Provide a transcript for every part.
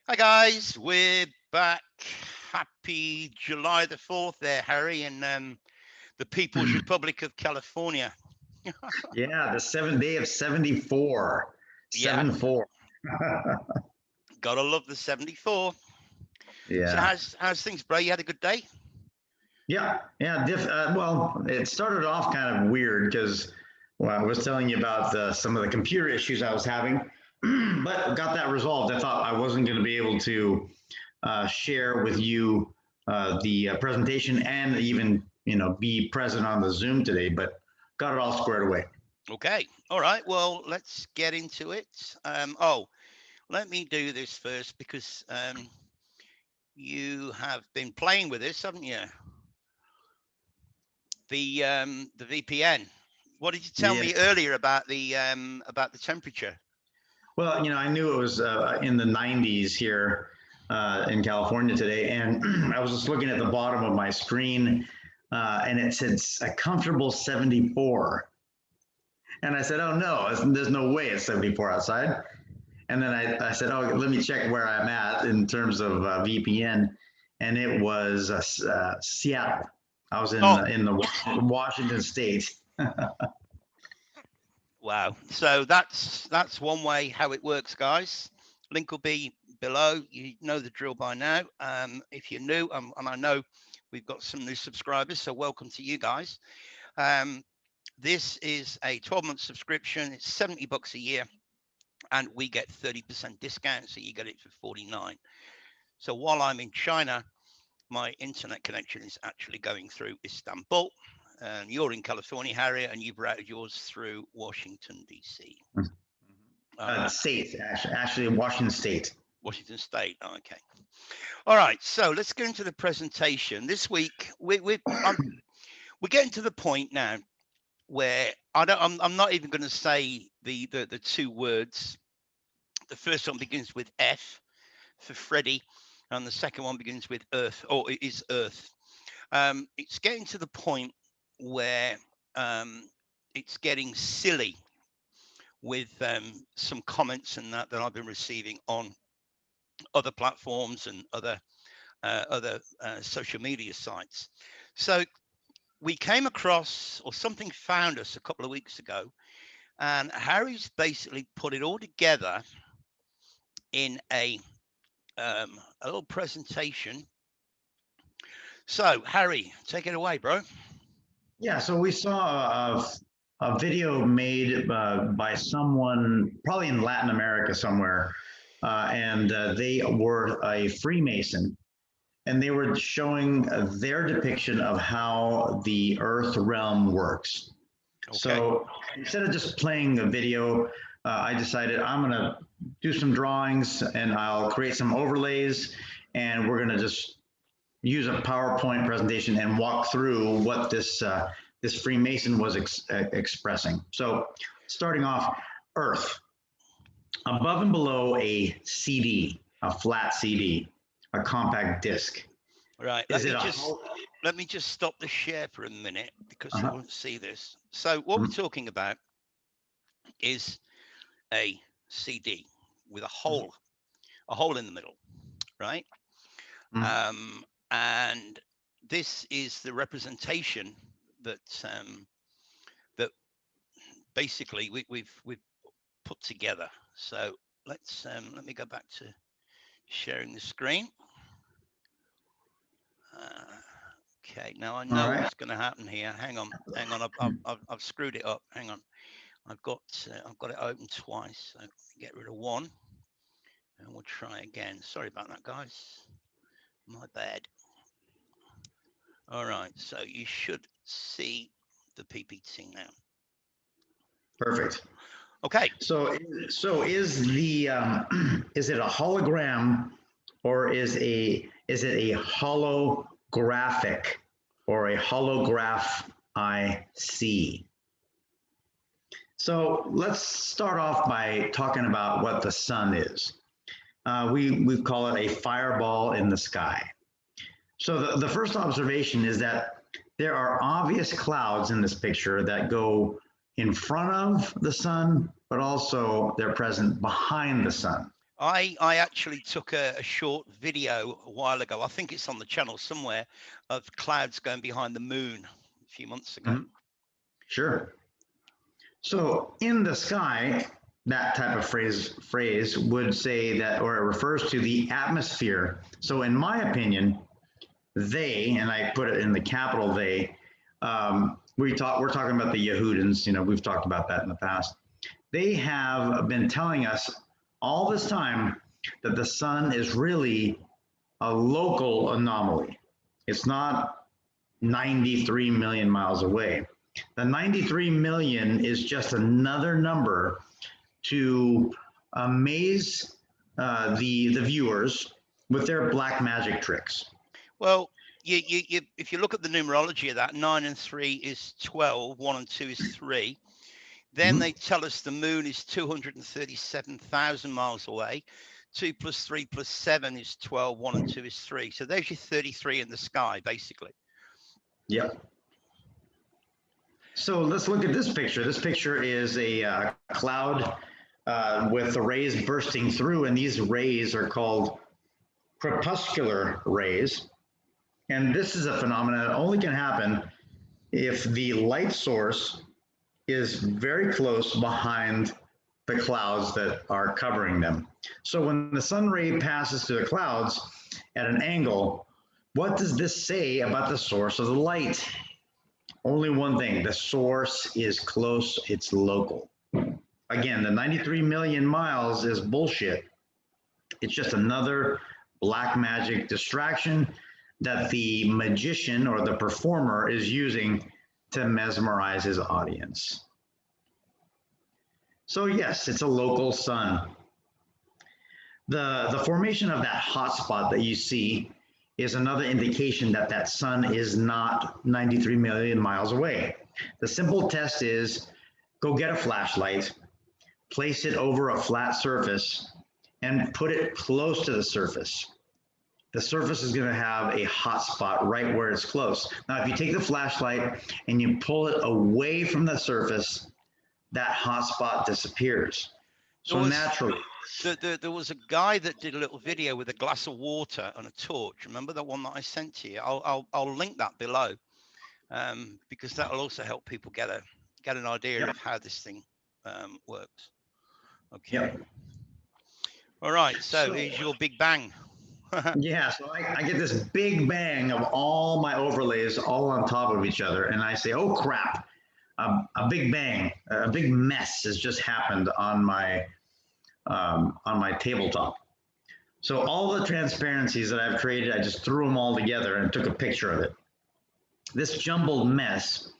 Hi guys, we're back. Happy July the 4th there, Harry, in the People's Republic of California. Yeah, the seventh day of 74. Yeah, 7-4. gotta love the 74. So Yeah. how's things, bro? You had a good day? Yeah. Well, it started off kind of weird because I was telling you about some of the computer issues I was having, but got that resolved. I thought I wasn't going to be able to share with you the presentation and even, be present on the Zoom today, but got it all squared away. Okay, all right. Well, let's get into it. Let me do this first because you have been playing with this, haven't you? The VPN. What did you tell Yeah. me earlier about the temperature? Well, I knew it was in the 90s here in California today, and I was just looking at the bottom of my screen, and it said a comfortable 74. And I said, "Oh no, there's no way it's 74 outside." And then I said, "Oh, let me check where I'm at in terms of VPN," and it was Seattle. I was in Oh, the Washington State. wow. So that's one way how it works, guys. Link will be below. You know the drill by now. If you're new, and I know we've got some new subscribers, so welcome to you guys. Um, this is a 12-month subscription. It's $70 a year, and we get 30% discount, so you get it for 49. So while I'm in China, my internet connection is actually going through Istanbul. And you're in California, Harry, and you've routed yours through Washington, D.C. State, actually, Washington State. Washington State. Oh, okay. All right. So let's get into the presentation. This week, we're getting to the point now where I'm not even going to say the two words. The first one begins with F for Freddie, and the second one begins with Earth, or it is Earth. It's getting to the point where it's getting silly with some comments and that I've been receiving on other platforms and other social media sites. So we came across, or something found us a couple of weeks ago, and Harry's basically put it all together in a little presentation. So Harry, take it away, bro. Yeah, so we saw a video made by someone probably in Latin America somewhere, and they were a Freemason, and they were showing their depiction of how the Earth realm works. Okay. So instead of just playing the video, I decided I'm going to do some drawings and I'll create some overlays, and we're going to just use a PowerPoint presentation and walk through what this Freemason was expressing. So, starting off, Earth, above and below a CD, a flat CD, a compact disc. Right. Is it a Let me just stop the share for a minute because they uh-huh. won't see this. So what we're talking about is a CD with a hole in the middle, right? Mm-hmm. And this is the representation that that basically we've put together. So let me go back to sharing the screen. Uh, okay, now I All know right. what's going to happen here. Hang on, hang on. I've screwed it up. Hang on. I've got it open twice. So get rid of one, and we'll try again. Sorry about that, guys. My bad. All right, so you should see the PPT now. Perfect. Okay. So is the is it a hologram or is it a holographic or a holograph IC? So let's start off by talking about what the sun is. We call it a fireball in the sky. So the first observation is that there are obvious clouds in this picture that go in front of the sun, but also they're present behind the sun. I actually took a short video a while ago. I think it's on the channel somewhere, of clouds going behind the moon a few months ago. Mhm. Sure. So in the sky, that type of phrase would say that, or it refers to the atmosphere. So in my opinion, they, and I put it in the capital they, we're talking about the Yehudans, we've talked about that in the past. They have been telling us all this time that the sun is really a local anomaly. It's not 93 million miles away. The 93 million is just another number to amaze the viewers with their black magic tricks. Well, if you look at the numerology of that, 9 and 3 is 12, 1 and 2 is 3. Then they tell us the moon is 237,000 miles away. 2 plus 3 plus 7 is 12, 1 and 2 is 3. So there's your 33 in the sky, basically. Yep. So let's look at this picture. This picture is a cloud with the rays bursting through, and these rays are called crepuscular rays. And this is a phenomenon that only can happen if the light source is very close behind the clouds that are covering them. So when the sun ray passes through the clouds at an angle, what does this say about the source of the light? Only one thing: the source is close, it's local. Again, the 93 million miles is bullshit. It's just another black magic distraction that the magician or the performer is using to mesmerize his audience. So yes, it's a local sun. The formation of that hotspot that you see is another indication that that sun is not 93 million miles away. The simple test is go get a flashlight, place it over a flat surface, and put it close to the surface. The surface is going to have a hot spot right where it's close. Now, if you take the flashlight and you pull it away from the surface, that hot spot disappears. So naturally. There was a guy that did a little video with a glass of water and a torch. Remember the one that I sent to you? I'll link that below, because that will also help people get an idea of how this thing works. Okay. Yep. All right. So here's your big bang. Yeah, so I get this big bang of all my overlays all on top of each other, and I say, oh crap, a big bang, a big mess has just happened on my tabletop. So all the transparencies that I've created, I just threw them all together and took a picture of it. This jumbled mess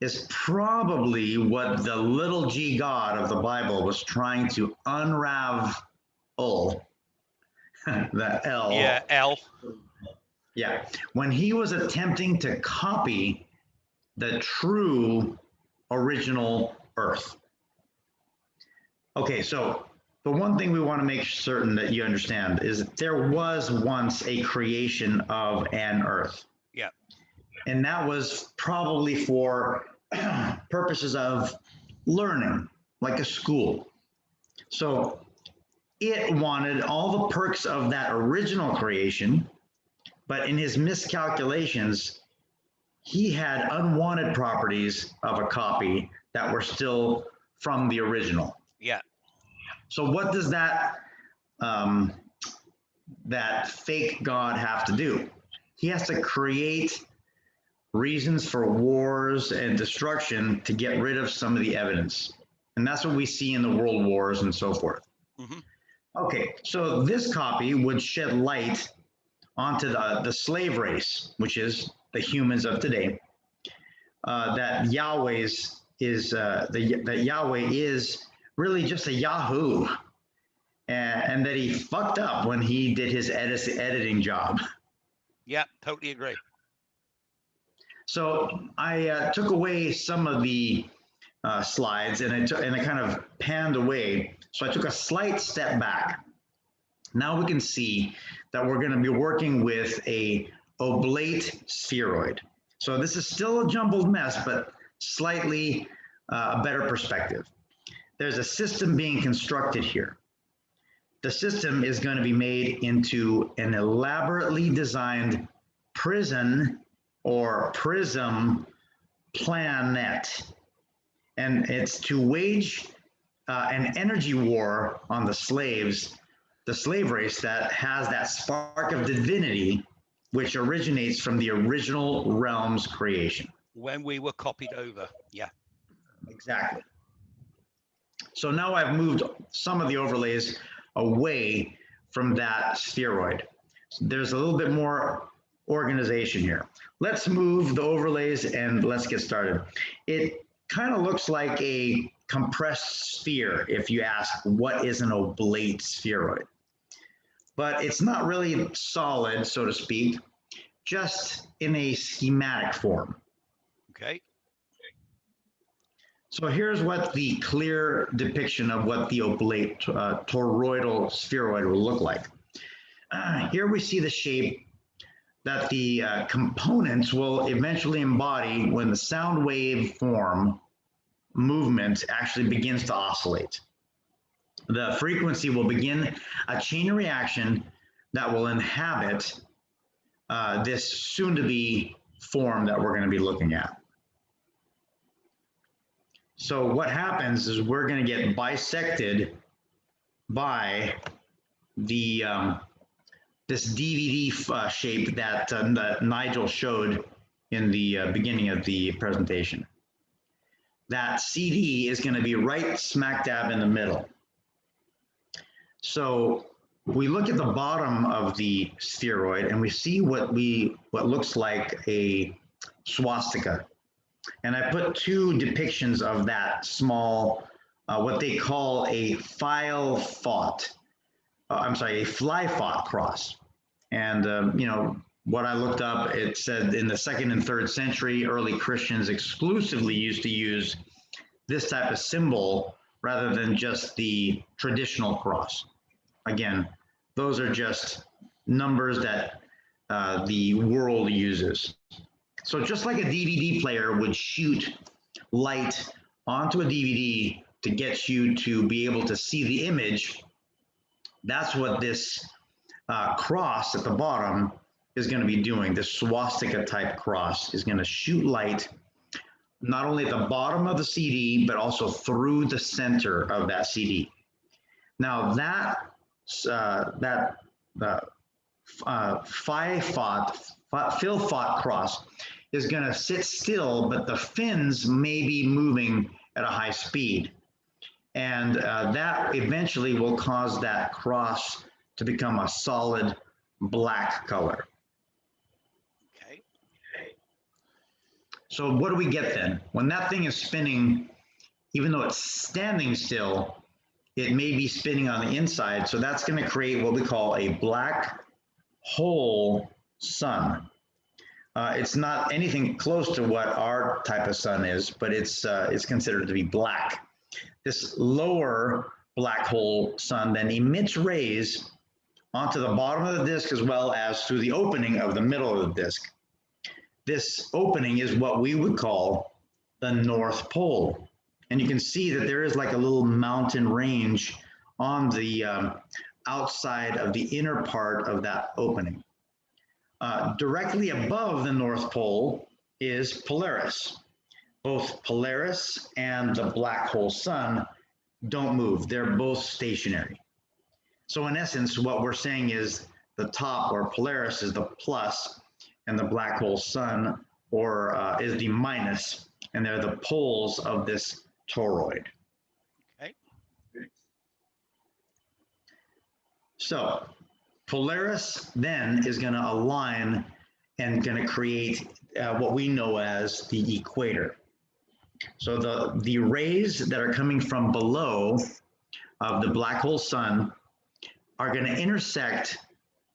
is probably what the little g God of the Bible was trying to unravel. The L. Yeah, L. Yeah, when he was attempting to copy the true original Earth. Okay, so the one thing we want to make certain that you understand is that there was once a creation of an Earth. Yeah. And that was probably for purposes of learning, like a school. So it wanted all the perks of that original creation, but in his miscalculations, he had unwanted properties of a copy that were still from the original. Yeah. So what does that fake God have to do? He has to create reasons for wars and destruction to get rid of some of the evidence. And that's what we see in the world wars and so forth. Mm-hmm. Okay, so this copy would shed light onto the slave race, which is the humans of today. That Yahweh is really just a Yahoo, and that he fucked up when he did his editing job. Yeah, totally agree. So I took away some of the slides and I kind of panned away. So I took a slight step back. Now we can see that we're going to be working with a oblate spheroid. So this is still a jumbled mess, but slightly a better perspective. There's a system being constructed here. the system is going to be made into an elaborately designed prison or prism planet. And it's to wage an energy war on the slaves, the slave race that has that spark of divinity, which originates from the original realm's creation. When we were copied over. Yeah. Exactly. So now I've moved some of the overlays away from that spheroid. So there's a little bit more organization here. Let's move the overlays and let's get started. It kind of looks like a compressed sphere if you ask what is an oblate spheroid. But it's not really solid, so to speak, just in a schematic form. Okay. So here's what the clear depiction of what the oblate toroidal spheroid will look like. Here we see the shape that the components will eventually embody when the sound wave form movement actually begins to oscillate. The frequency will begin a chain reaction that will inhabit this soon-to-be form that we're going to be looking at. So what happens is we're going to get bisected by the this DVD shape that, that Nigel showed in the beginning of the presentation. That CD is going to be right smack dab in the middle. So we look at the bottom of the spheroid and we see what looks like a swastika. And I put two depictions of that small, what they call a fly fought cross. And, you know, what I looked up, it said in the 2nd and 3rd century, early Christians exclusively used to use this type of symbol rather than just the traditional cross. Again, those are just numbers that the world uses. So just like a DVD player would shoot light onto a DVD to get you to be able to see the image, that's what this cross at the bottom is going to be doing. This swastika type cross is going to shoot light not only at the bottom of the CD, but also through the center of that CD. Now that Philfot cross is going to sit still, but the fins may be moving at a high speed. And that eventually will cause that cross to become a solid black color. Okay. So what do we get then? When that thing is spinning, even though it's standing still, it may be spinning on the inside. So that's going to create what we call a black hole sun. It's not anything close to what our type of sun is, but it's considered to be black. This lower black hole sun then emits rays onto the bottom of the disk as well as through the opening of the middle of the disk. This opening is what we would call the North Pole. And you can see that there is like a little mountain range on the outside of the inner part of that opening. Directly above the North Pole is Polaris. Both Polaris and the black hole sun don't move. They're both stationary. So in essence, what we're saying is the top, or Polaris, is the plus, and the black hole sun, or is the minus, and they're the poles of this toroid. Okay. So Polaris then is going to align and going to create what we know as the equator. So the rays that are coming from below of the black hole sun are going to intersect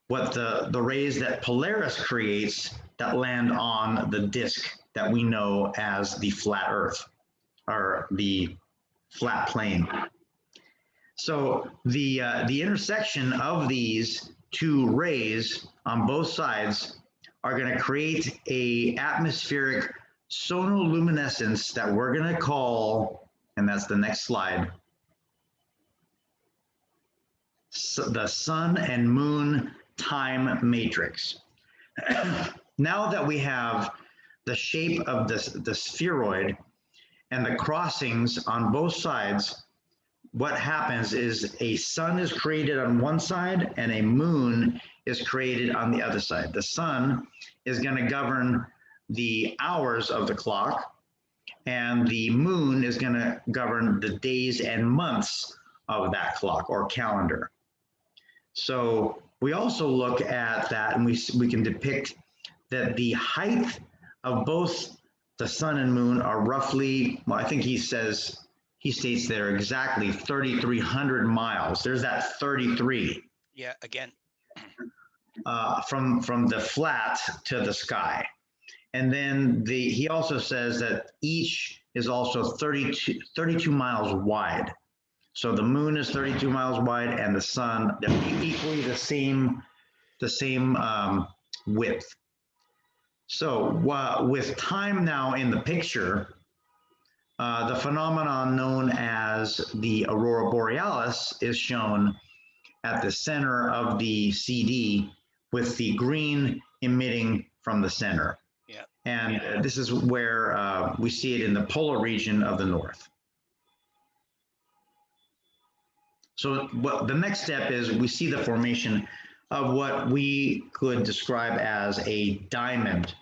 what the rays that Polaris creates that land on the disk that we know as the flat Earth, or the flat plane. So the intersection of these two rays on both sides are going to create a atmospheric sonoluminescence that we're going to call, and that's the next slide, the sun and moon time matrix. Now that we have the shape of the spheroid and the crossings on both sides, what happens is a sun is created on one side and a moon is created on the other side. The sun is going to govern the hours of the clock, and the moon is going to govern the days and months of that clock or calendar. So we also look at that, and we can depict that the height of both the sun and moon are roughly, well, I think he states there exactly 3,300 miles. There's that 33. Yeah, again. From the flat to the sky. And then he also says that each is also 32 miles wide. So the moon is 32 miles wide, and the sun, they're equally the same width. So with time now in the picture, the phenomenon known as the aurora borealis is shown at the center of the CD, with the green emitting from the center. Yeah. And this is where we see it in the polar region of the north. So the next step is we see the formation of what we could describe as a diamond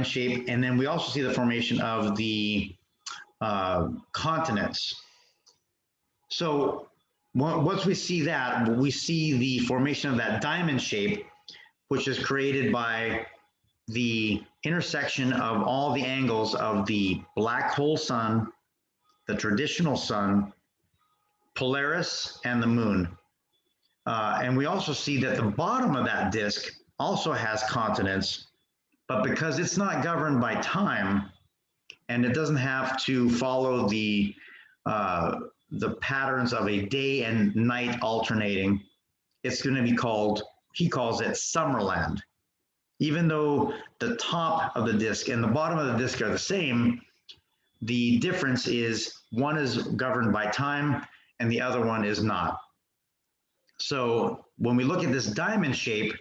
shape. And then we also see the formation of the continents. So once we see that, we see the formation of that diamond shape, which is created by the intersection of all the angles of the black hole sun, the traditional sun, Polaris, and the moon. And we also see that the bottom of that disk also has continents, but because it's not governed by time, and it doesn't have to follow the patterns of a day and night alternating, it's going to be called, he calls it Summerland. Even though the top of the disk and the bottom of the disk are the same, the difference is one is governed by time and the other one is not. So when we look at this diamond shape,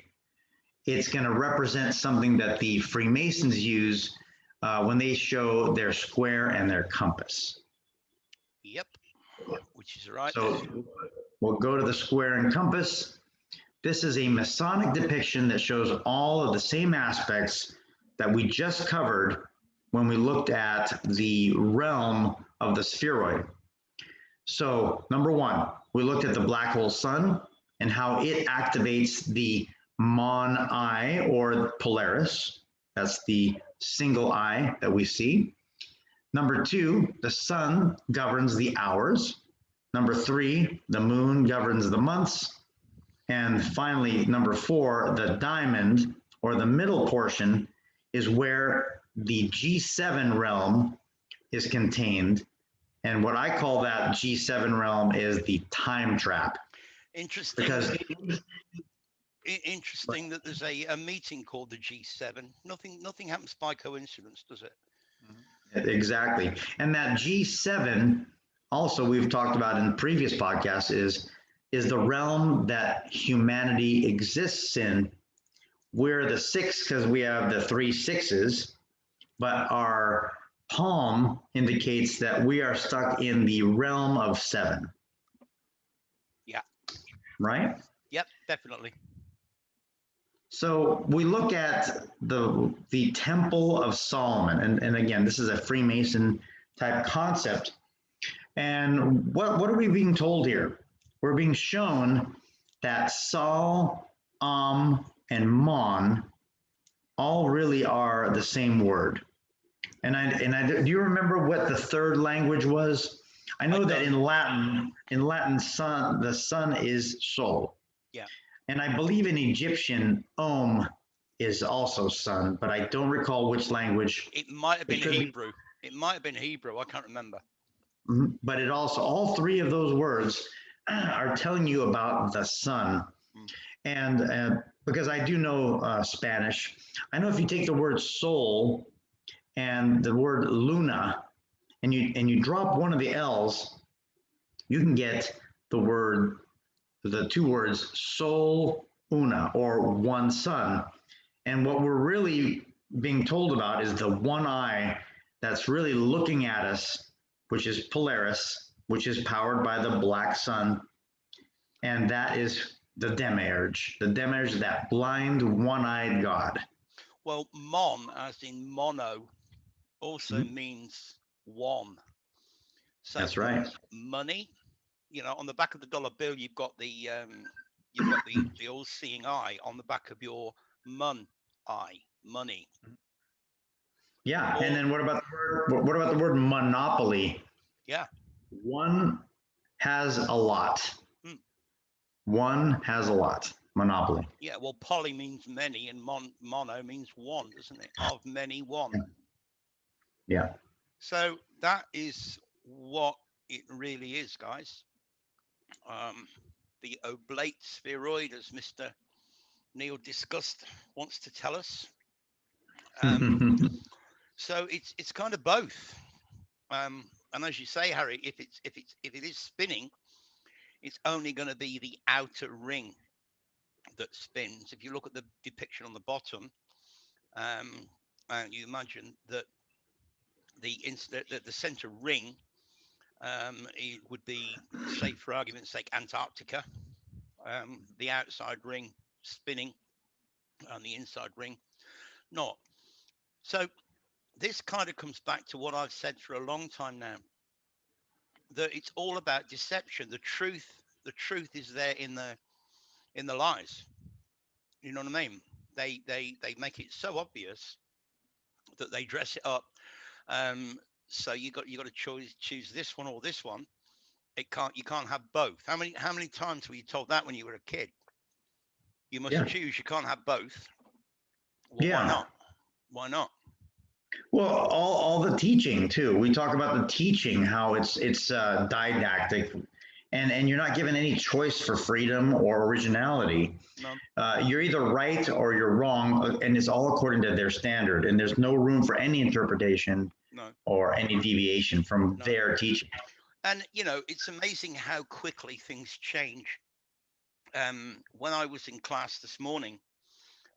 it's going to represent something that the Freemasons use when they show their square and their compass. Yep, which is right. So we'll go to the square and compass. This is a Masonic depiction that shows all of the same aspects that we just covered when we looked at the realm of the spheroid. So number one, we looked at the black hole sun and how it activates the Mon eye or Polaris. That's the single eye that we see. Number two, the sun governs the hours. Number three, the moon governs the months. And finally, number four, the diamond or the middle portion is where the G7 realm is contained. And what I call that G7 realm is the time trap. Interesting. Because interesting that there's a meeting called the G7. Nothing happens by coincidence, does it? Exactly. And that G7 also we've talked about in previous podcasts is the realm that humanity exists in. We're the six because we have the 3 6s, but our palm indicates that we are stuck in the realm of 7. Yeah. Right? Yep, definitely. So we look at the Temple of Solomon, and again, this is a Freemason type concept. And what are we being told here? We're being shown that Sol, and Mon all really are the same word. And do you remember what the third language was? I know that in Latin, sun, the sun is Sol. Yeah. And I believe in Egyptian, is also sun, but I don't recall which language. It might have been Hebrew. It might have been Hebrew. I can't remember. But it also, all three of those words are telling you about the sun. And because I do know Spanish, I know if you take the word soul and the word luna, and you drop one of the L's, you can get the word the two words Sol Una, or one sun. And what we're really being told about is the one eye that's really looking at us, which is Polaris, which is powered by the black sun. And that is the Demiurge. The Demiurge, that blind, one-eyed god. Well, mon, as in mono, also Mhm. means one. So That's for right. money, on the back of the dollar bill, you've got the all-seeing eye on the back of your mon eye, money. Yeah. And Or then what about the word monopoly? yeah, One has a lot. mm, One has a lot. Monopoly. yeah. Well, poly means many, and mono means one, doesn't it? Of many, one. Yeah. So that is what it really is, guys. Um, the oblate spheroid, as Mr. Neil discussed, wants to tell us. Um, so it's kind of both. And as you say, Harry, if it is spinning, it's only going to be the outer ring that spins. If you look at the depiction on the bottom, and you imagine that the center ring, it would be, say, for argument's sake, Antarctica. The outside ring spinning, and the inside ring not. So this kind of comes back to what I've said for a long time now, that it's all about deception. The truth is there in the lies. You know what I mean? They make it so obvious that they dress it up. Um, so you got to choose this one or this one. You can't have both. How many times were you told that when you were a kid? You must Yeah. choose. You can't have both. Well, why Yeah. not? Why not? Well, all the teaching too. We talk about the teaching, how it's didactic, and you're not given any choice for freedom or originality. No, You're either right or you're wrong, and it's all according to their standard, and there's no room for any interpretation no, or any deviation from no. their teaching. And it's amazing how quickly things change. When I was in class this morning,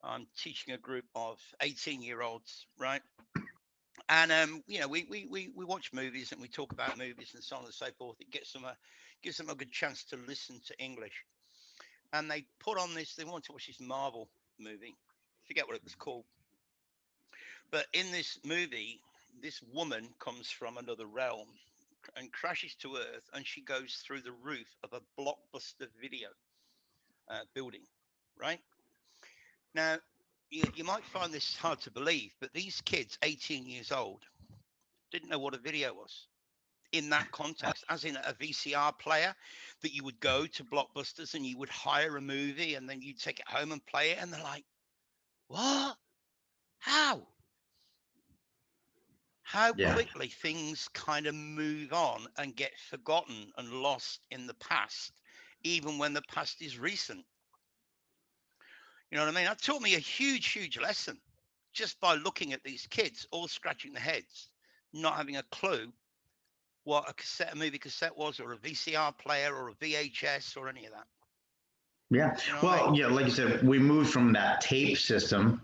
I'm teaching a group of 18-year-olds, right? And we watch movies and we talk about movies and so on and so forth. It gives them a good chance to listen to English. And they put on this. They want to watch this Marvel movie. Forget what it was called. But in this movie, this woman comes from another realm and crashes to Earth, and she goes through the roof of a blockbuster video building, right? Now, you might find this hard to believe, but these kids, 18 years old, didn't know what a video was in that context, as in a VCR player that you would go to Blockbusters and you would hire a movie and then you'd take it home and play it. And they're like, what? How? How Yeah. quickly things kind of move on and get forgotten and lost in the past, even when the past is recent. You know what I mean? That taught me a huge, huge lesson just by looking at these kids all scratching their heads, not having a clue what a movie cassette was, or a VCR player, or a VHS, or any of that. Yeah. You know what I Well, mean? yeah, like you said, we moved from that tape system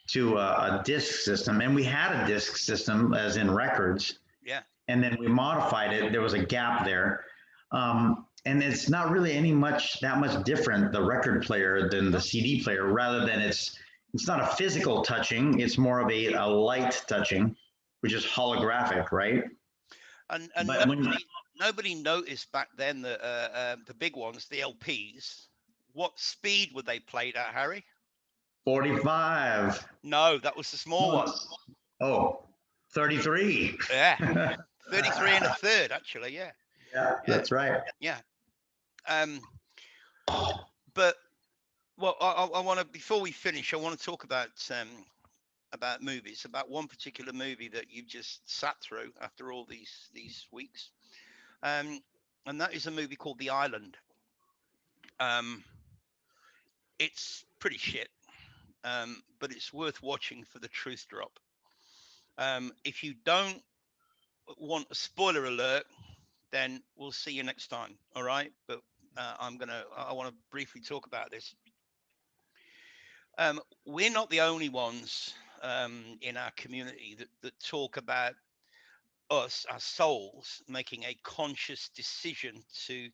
to a disc system, and we had a disc system as in records, Yeah. and then we modified it. There was a gap there, and it's not really that much different, the record player, than the No. CD player. Rather than it's not a physical touching; it's more of a light touching, which is holographic, right? And But when nobody noticed back then that the big ones, the LPs, what speed were they played at, Harry? 45, No, that was the small no, one. oh, 33. Yeah, 33 and a third, actually. Yeah, Yeah, yeah, that's right. yeah. Um, but well, I want to, before we finish, I want to talk about movies, about one particular movie that you just sat through after all these weeks, um, and that is a movie called The Island. Um, it's pretty shit, but it's worth watching for the truth drop. If you don't want a spoiler alert, then we'll see you next time. All right, but I want to briefly talk about this. We're not the only ones in our community that talk about us, our souls, making a conscious decision to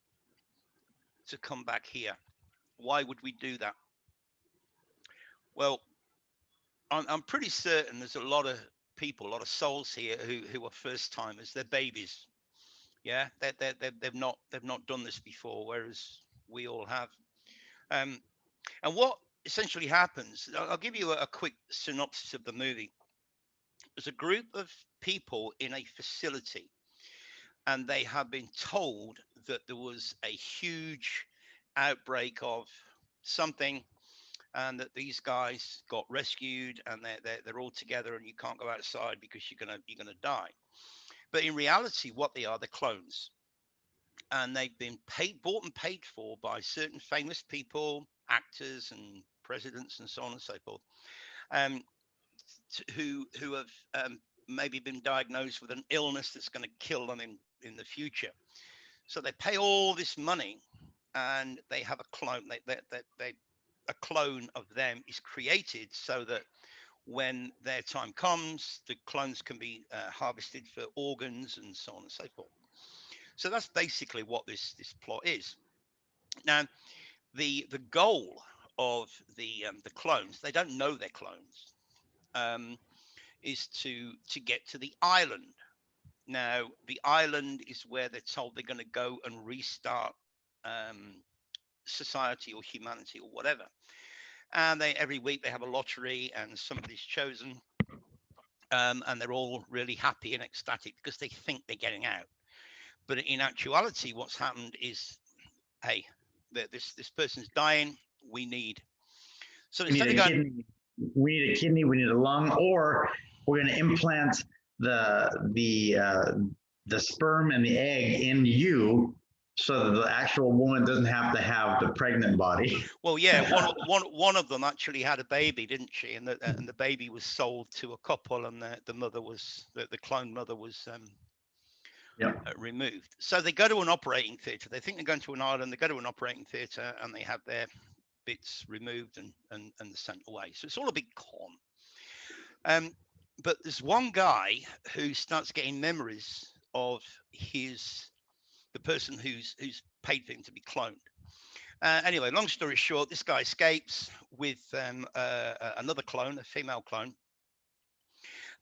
come back here. Why would we do that? Well, I'm pretty certain there's a lot of people, a lot of souls here who are first timers. They're babies. Yeah, they've not done this before, whereas we all have. Um, and what essentially happens, I'll give you a quick synopsis of the movie. There's a group of people in a facility, and they have been told that there was a huge outbreak of something, and that these guys got rescued, and they're all together, and you can't go outside because you're gonna die. But in reality, what they are, they're clones, and they've been bought and paid for by certain famous people, actors, and presidents, and so on and so forth, um, who have maybe been diagnosed with an illness that's going to kill them in the future. So they pay all this money, and they have a clone. A clone of them is created so that when their time comes, the clones can be harvested for organs and so on and so forth. So that's basically what this plot is. Now, the goal of the clones, they don't know they're clones, um, is to get to the island. Now, the island is where they're told they're going to go and restart um, society or humanity or whatever. And they every week they have a lottery, and somebody's chosen, and they're all really happy and ecstatic because they think they're getting out. But in actuality, what's happened is, hey, this person's dying. We need so We need instead of a going, kidney. We need a kidney. We need a lung, or we're going to implant the the uh, the sperm and the egg in you, so that the actual woman doesn't have to have the pregnant body. well, yeah, one of them actually had a baby, didn't she? And the baby was sold to a couple, and the mother was the clone mother was Yep. removed. So they go to an operating theatre. They think they're going to an island. They go to an operating theatre, and they have their bits removed and sent away. So it's all a big con. Um, but there's one guy who starts getting memories of the person who's paid for him to be cloned. Anyway, long story short, this guy escapes with another clone, a female clone,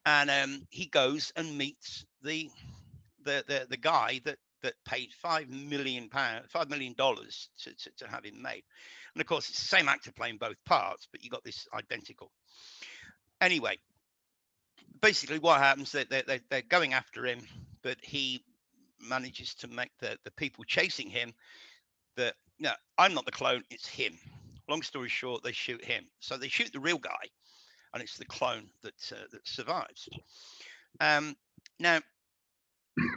and he goes and meets the guy that paid $5 million to have him made. And of course, it's the same actor playing both parts, but you got this identical. Anyway, basically, what happens? They're going after him, but he manages to make the people chasing him that no, I'm not the clone, it's him. Long story short, they shoot him. So they shoot the real guy, and it's the clone that survives. Um, Now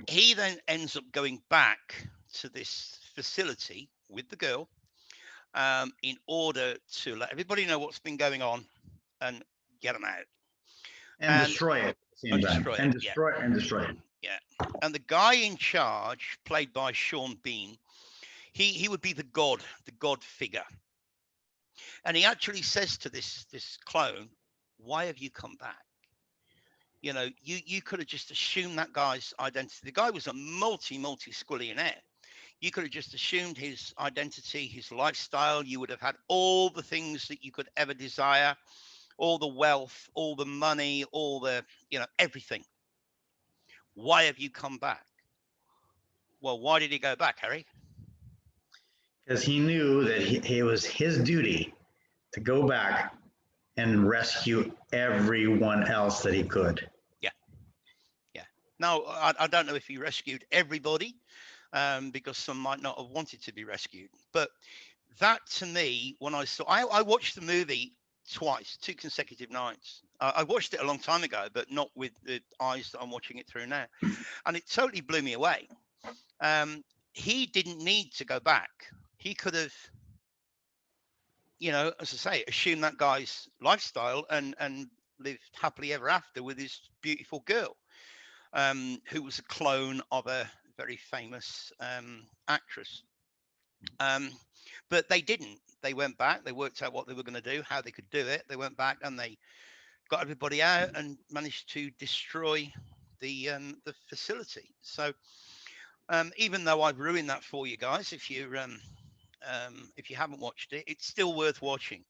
he then ends up going back to this facility with the girl, in order to let everybody know what's been going on and get them out And and destroy it at the same time. destroy it. And Yeah, destroy and destroy it. yeah. And the guy in charge, played by Sean Bean, he would be the god figure. And he actually says to this clone, "Why have you come back? You could have just assumed that guy's identity. The guy was a multi squillionaire. You could have just assumed his identity, his lifestyle. You would have had all the things that you could ever desire, all the wealth, all the money, all the everything. Why have you come back?" Well, why did he go back, Harry? Because he knew that it was his duty to go back and rescue everyone else that he could. Yeah, yeah. Now, I don't know if he rescued everybody, because some might not have wanted to be rescued. But that, to me, when I watched the movie twice, 2 consecutive nights. I watched it a long time ago, but not with the eyes that I'm watching it through now, and it totally blew me away. Um, he didn't need to go back. He could have, as I say, assumed that guy's lifestyle and lived happily ever after with his beautiful girl, who was a clone of a very famous actress. But they didn't. They went back. They worked out what they were going to do, how they could do it. They went back and they got everybody out and managed to destroy the facility. So even though I've ruined that for you guys, if you haven't watched it, it's still worth watching,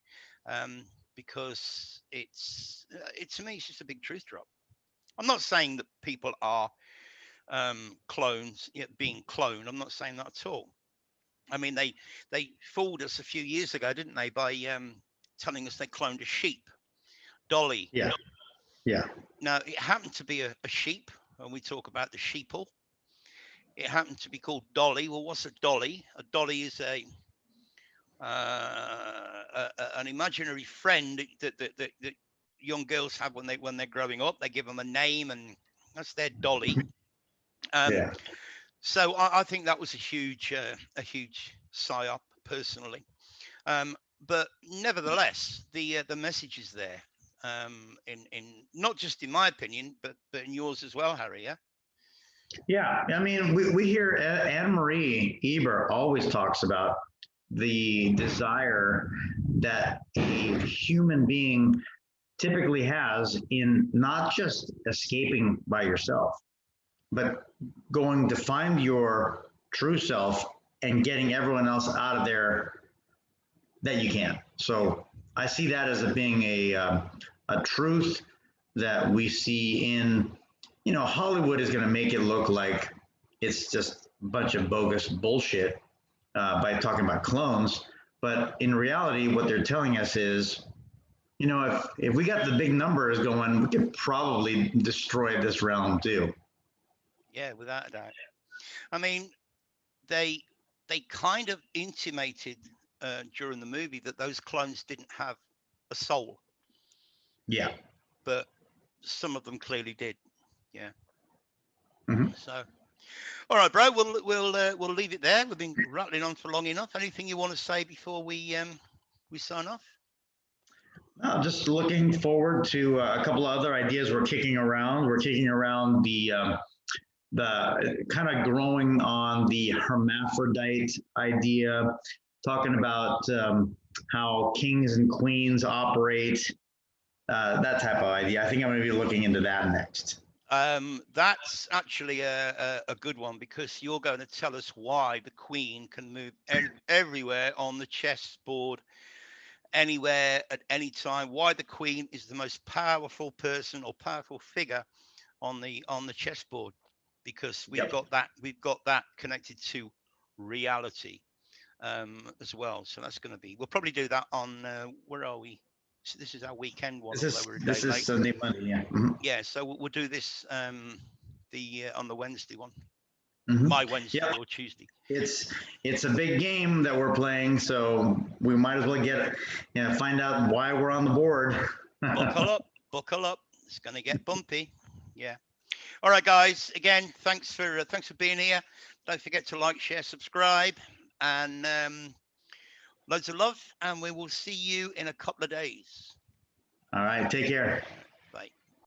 because to me it's just a big truth drop. I'm not saying that people are clones, being cloned. I'm not saying that at all. I mean, they fooled us a few years ago, didn't they, by telling us they cloned a sheep, Dolly. Yeah. Yeah. Now, it happened to be a sheep, when we talk about the sheeple. It happened to be called Dolly. Well, what's a dolly? A dolly is an imaginary friend that young girls have when they're growing up. They give them a name, and that's their dolly. Yeah. So I think that was a huge psyop, personally. But nevertheless, the message is there, in not just in my opinion, but in yours as well, Harry. Yeah. Yeah. I mean, we hear Anne Marie Eber always talks about the desire that a human being typically has in not just escaping by yourself, but going to find your true self and getting everyone else out of there that you can. So I see that as being a truth that we see in, Hollywood is going to make it look like it's just a bunch of bogus bullshit by talking about clones. But in reality, what they're telling us is, if we got the big numbers going, we could probably destroy this realm too. Yeah, without a doubt. I mean, they kind of intimated during the movie that those clones didn't have a soul, Yeah. but some of them clearly did. Yeah. Mm-hmm. So, all right, bro. We'll leave it there. We've been rattling on for long enough. Anything you want to say before we sign off? Just looking forward to a couple of other ideas we're kicking around. We're kicking around the kind of growing on the hermaphrodite idea, talking about how kings and queens operate, that type of idea. I think I'm going to be looking into that next. That's actually a good one, because you're going to tell us why the Queen can move everywhere on the chessboard, anywhere at any time. Why the Queen is the most powerful person or powerful figure on the chessboard, because we've Yep. got that connected to reality, as well. So that's going to be. We'll probably do that on where are we? So this is our weekend one, although we're a day This is late. Sunday, Monday. Yeah. Mm-hmm. Yeah, so we'll do this the on the Wednesday one, Mm-hmm. my Wednesday Yep. or Tuesday. It's a big game that we're playing, so we might as well get it. Find out why we're on the board. Buckle up, buckle up. It's going to get bumpy. Yeah. All right, guys. Again, thanks for being here. Don't forget to like, share, subscribe, and loads of love. And we will see you in a couple of days. All right, take care. Bye.